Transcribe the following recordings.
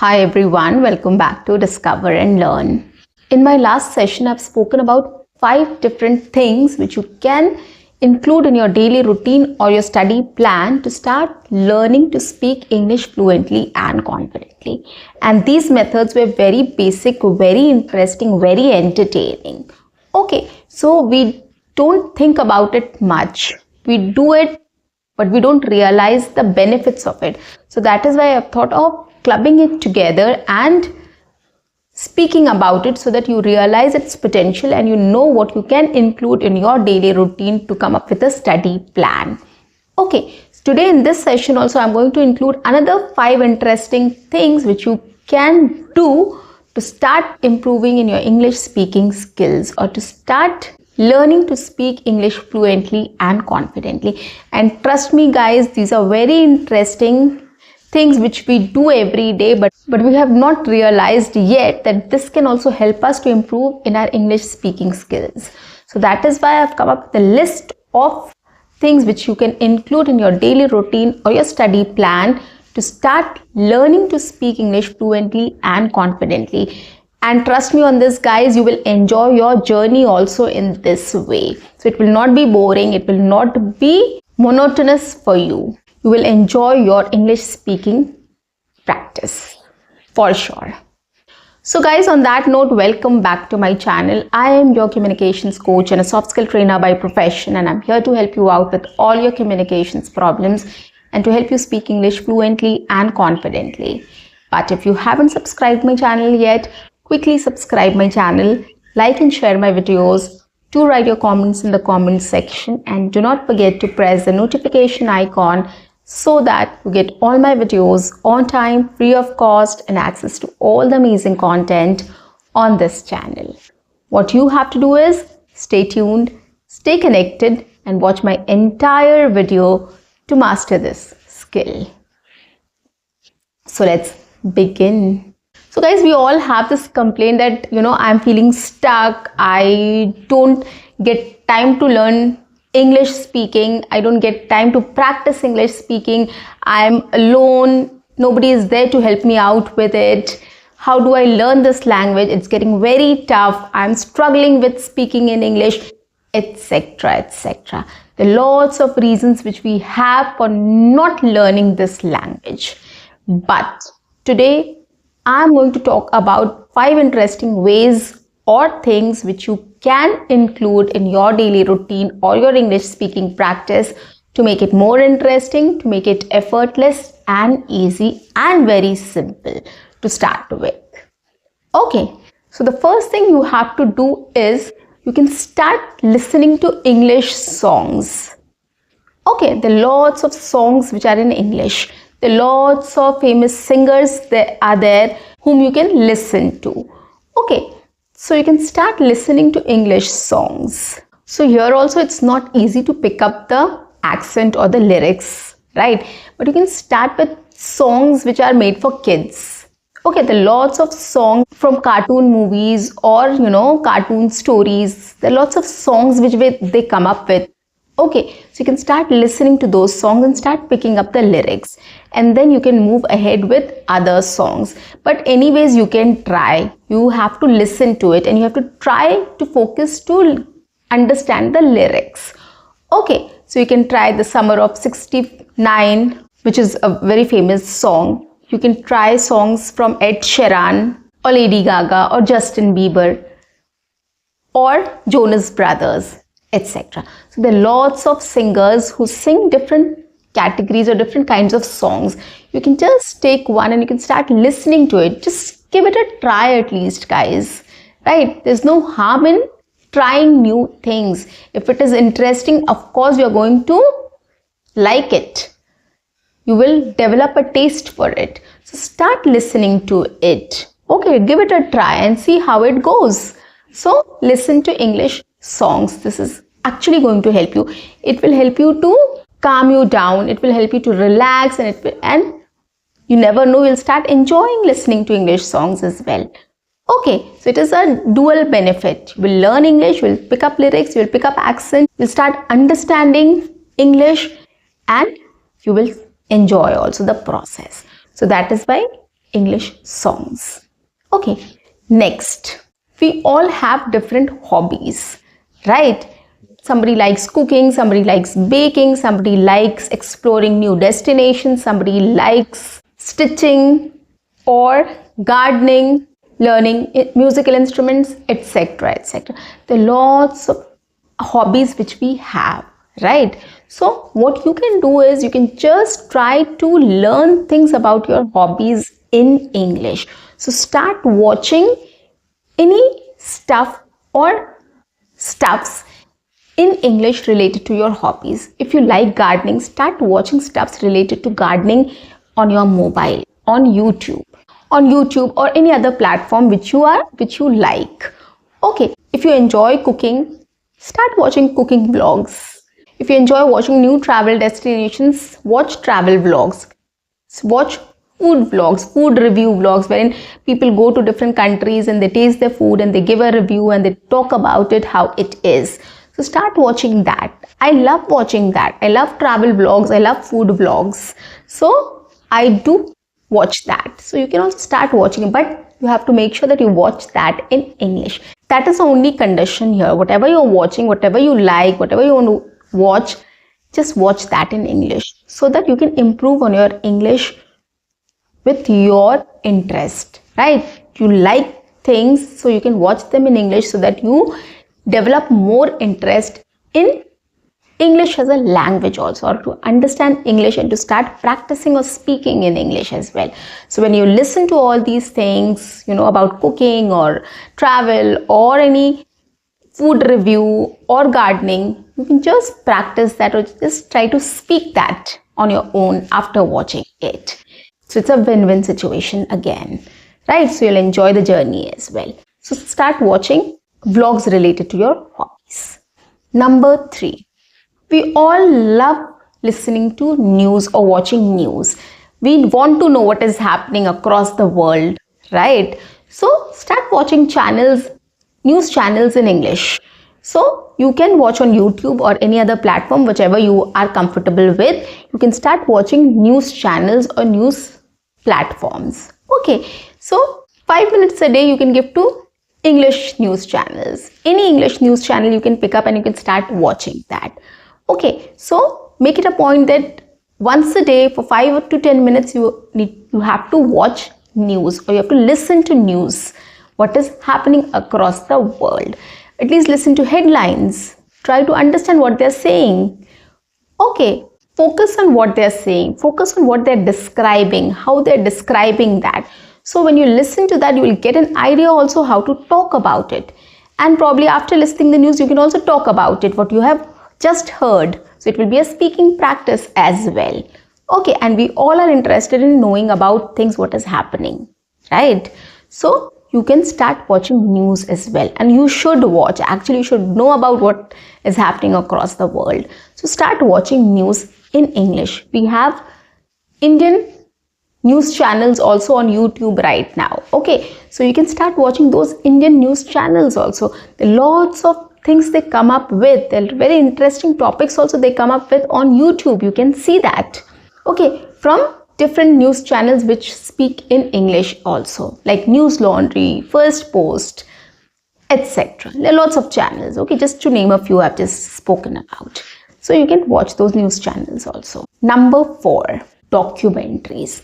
Hi everyone, welcome back to Discover and Learn. In my last session, I've spoken about 5 different things which you can include in your daily routine or your study plan to start learning to speak English fluently and confidently. And these methods were very basic, very interesting, very entertaining. Okay, so we don't think about it much. We do it, but we don't realize the benefits of it. So that is why I've thought of clubbing it together and speaking about it so that you realize its potential and you know what you can include in your daily routine to come up with a study plan. Okay, today in this session also I'm going to include another 5 interesting things which you can do to start improving in your English speaking skills or to start learning to speak English fluently and confidently. And trust me guys, these are very interesting things which we do every day, but we have not realized yet that this can also help us to improve in our English speaking skills. So that is why I've come up with a list of things which you can include in your daily routine or your study plan to start learning to speak English fluently and confidently. And trust me on this guys, you will enjoy your journey also in this way. So it will not be boring, it will not be monotonous for you. You will enjoy your English speaking practice for sure. So guys, on that note, welcome back to my channel. I am your communications coach and a soft skill trainer by profession, and I'm here to help you out with all your communications problems and to help you speak English fluently and confidently. But if you haven't subscribed my channel yet, quickly subscribe my channel, like and share my videos. Do write your comments in the comment section and do not forget to press the notification icon so that you get all my videos on time, free of cost, and access to all the amazing content on this channel. What you have to do is stay tuned, stay connected, and watch my entire video to master this skill. So let's begin. So guys, we all have this complaint that, I'm feeling stuck. I don't get time to learn English speaking. I don't get time to practice English speaking. I'm alone. Nobody is there to help me out with it. How do I learn this language? It's getting very tough. I'm struggling with speaking in English, etc., etc. There are lots of reasons which we have for not learning this language. But today, I'm going to talk about 5 interesting ways or things which you can include in your daily routine or your English speaking practice to make it more interesting, to make it effortless and easy and very simple to start with. Okay, so the first thing you have to do is you can start listening to English songs. Okay, there are lots of songs which are in English. There are lots of famous singers that are there whom you can listen to. Okay, so you can start listening to English songs. So here also it's not easy to pick up the accent or the lyrics, right? But you can start with songs which are made for kids. Okay, there are lots of songs from cartoon movies or, cartoon stories. There are lots of songs which they come up with. Okay, so you can start listening to those songs and start picking up the lyrics, and then you can move ahead with other songs. But anyways, you can try. You have to listen to it and you have to try to focus to understand the lyrics. Okay, so you can try The Summer of 69, which is a very famous song. You can try songs from Ed Sheeran or Lady Gaga or Justin Bieber or Jonas Brothers, etc. So there are lots of singers who sing different categories or different kinds of songs. You can just take one and you can start listening to it. Just give it a try at least, guys, right? There's no harm in trying new things. If it is interesting, of course you're going to like it. You will develop a taste for it. So start listening to it. Okay, give it a try and see how it goes. So listen to English songs. This is actually going to help you. It will help you to calm you down. It will help you to relax, and you never know, you'll start enjoying listening to English songs as well. Okay, so it is a dual benefit. You will learn English, you will pick up lyrics, you will pick up accent, you'll start understanding English, and you will enjoy also the process. So that is why English songs. Okay, next, we all have different hobbies, right? Somebody likes cooking, somebody likes baking, somebody likes exploring new destinations, somebody likes stitching or gardening, learning musical instruments, etc. etc. There are lots of hobbies which we have, right? So what you can do is you can just try to learn things about your hobbies in English. So start watching any stuff or stuffs in English related to your hobbies. If you like gardening, start watching stuffs related to gardening on your mobile, on YouTube or any other platform which you like. Okay, if you enjoy cooking, start watching cooking vlogs. If you enjoy watching new travel destinations, watch travel vlogs. Watch food vlogs, food review vlogs, wherein people go to different countries and they taste their food and they give a review and they talk about it, how it is. So start watching that. I love watching that. I love travel vlogs. I love food vlogs. So I do watch that. So you can also start watching it, but you have to make sure that you watch that in English. That is the only condition here. Whatever you're watching, whatever you like, whatever you want to watch, just watch that in English so that you can improve on your English with your interest, right? You like things, so you can watch them in English so that you develop more interest in English as a language also, or to understand English and to start practicing or speaking in English as well. So when you listen to all these things, about cooking or travel or any food review or gardening, you can just practice that or just try to speak that on your own after watching it. So it's a win-win situation again, right? So you'll enjoy the journey as well. So start watching vlogs related to your hobbies. Number 3, we all love listening to news or watching news. We want to know what is happening across the world, right? So start watching news channels in English. So you can watch on YouTube or any other platform, whichever you are comfortable with. You can start watching news channels or news platforms. Okay, so 5 minutes a day you can give to English news channels. Any English news channel you can pick up and you can start watching that. Okay, so make it a point that once a day for 5 to 10 minutes you have to watch news, or you have to listen to news. What is happening across the world? At least listen to headlines. Try to understand what they're saying. Okay, focus on what they're saying. Focus on what they're describing, how they're describing that. So when you listen to that, you will get an idea also how to talk about it. And probably after listening the news, you can also talk about it, what you have just heard. So it will be a speaking practice as well. Okay, and we all are interested in knowing about things, what is happening, right? So you can start watching news as well. And you should watch. Actually, you should know about what is happening across the world. So start watching news in English. We have Indian news channels also on YouTube right now. Okay, so you can start watching those Indian news channels also. There are lots of things they come up with. There are very interesting topics also they come up with on YouTube. You can see that. Okay, from different news channels which speak in English also, like News Laundry, First Post, etc. There are lots of channels. Okay, just to name a few I've just spoken about. So you can watch those news channels also. Number 4, documentaries.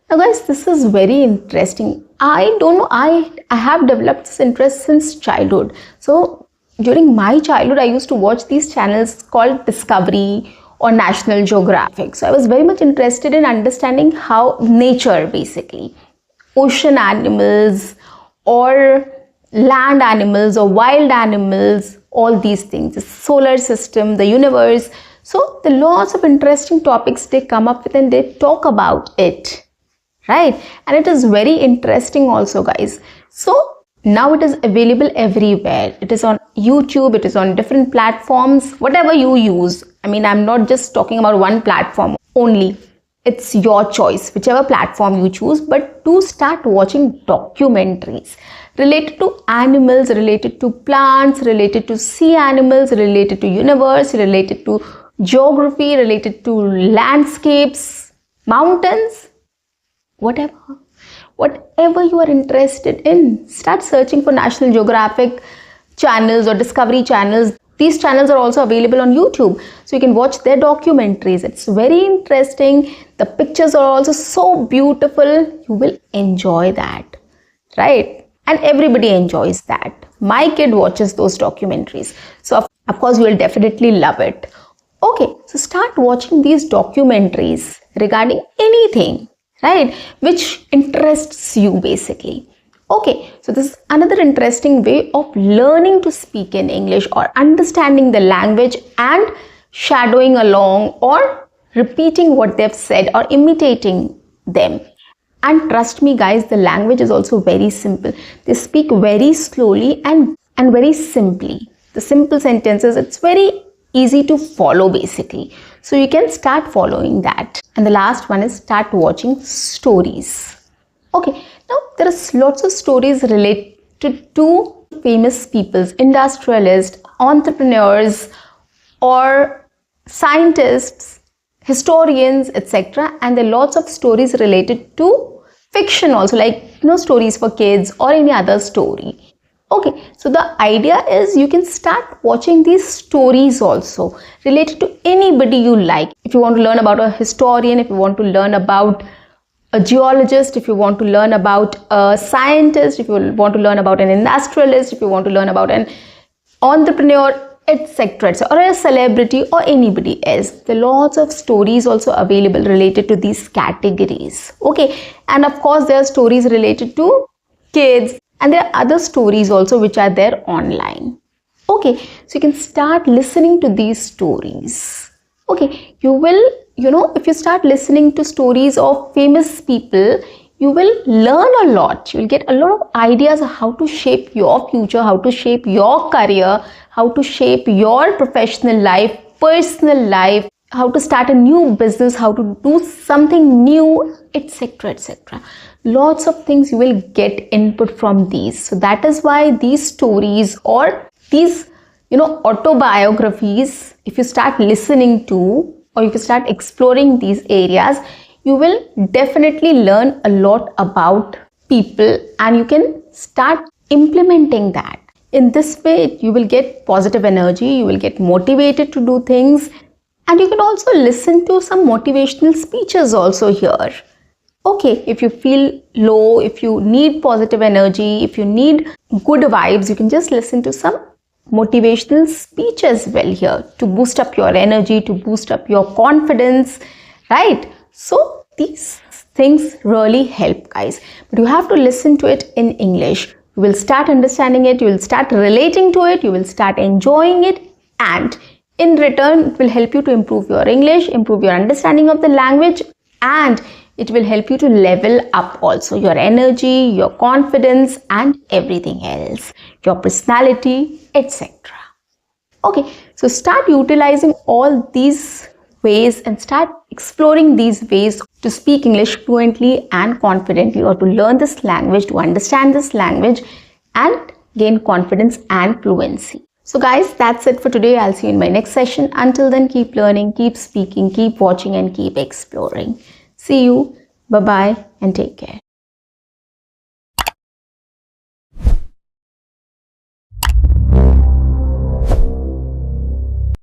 Now guys, this is very interesting. I don't know, I have developed this interest since childhood. So during my childhood, I used to watch these channels called Discovery or National Geographic. So I was very much interested in understanding how nature, basically, ocean animals or land animals or wild animals, all these things, the solar system, the universe. So the lots of interesting topics they come up with and they talk about it, right? And it is very interesting also, guys. So now it is available everywhere. It is on YouTube, it is on different platforms, whatever you use. I mean, I'm not just talking about one platform only. It's your choice, whichever platform you choose, but do start watching documentaries related to animals, related to plants, related to sea animals, related to universe, related to geography, related to landscapes, mountains, whatever whatever you are interested in. Start searching for National Geographic channels or Discovery channels. These channels are also available on YouTube, so you can watch their documentaries. It's very interesting. The pictures are also so beautiful. You will enjoy that, right? And everybody enjoys that. My kid watches those documentaries, so of course you will definitely love it. Okay, so start watching these documentaries regarding anything, right, which interests you basically. Okay, so this is another interesting way of learning to speak in English or understanding the language and shadowing along or repeating what they've said or imitating them. And trust me guys, the language is also very simple. They speak very slowly and very simply. The simple sentences, it's very easy to follow basically. So you can start following that. And the last one is start watching stories. Okay, now there are lots of stories related to famous people, industrialists, entrepreneurs, or scientists, historians, etc. And there are lots of stories related to fiction also, like stories for kids or any other story. Okay, so the idea is you can start watching these stories also related to anybody you like. If you want to learn about a historian, if you want to learn about a geologist, if you want to learn about a scientist, if you want to learn about an industrialist, if you want to learn about an entrepreneur, etc., or a celebrity or anybody else, there are lots of stories also available related to these categories. Okay, and of course there are stories related to kids, and there are other stories also which are there online. Okay, so you can start listening to these stories. Okay, you will, if you start listening to stories of famous people, you will learn a lot. You will get a lot of ideas of how to shape your future, how to shape your career, how to shape your professional life, personal life, how to start a new business, how to do something new, etc., etc. Lots of things you will get input from these. So that is why these stories or these autobiographies, if you start listening to or if you start exploring these areas, you will definitely learn a lot about people and you can start implementing that. In this way, you will get positive energy, you will get motivated to do things, and you can also listen to some motivational speeches also here. Okay, if you feel low, if you need positive energy, if you need good vibes, you can just listen to some motivational speech as well here to boost up your energy, to boost up your confidence, right? So these things really help guys, but you have to listen to it in English. You will start understanding it, you will start relating to it, you will start enjoying it, and in return it will help you to improve your English, improve your understanding of the language, and it will help you to level up also your energy, your confidence, and everything else, your personality, etc. Okay, so start utilizing all these ways and start exploring these ways to speak English fluently and confidently, or to learn this language, to understand this language and gain confidence and fluency. So guys, that's it for today. I'll see you in my next session. Until then, keep learning, keep speaking, keep watching, and keep exploring. See you. Bye-bye and take care.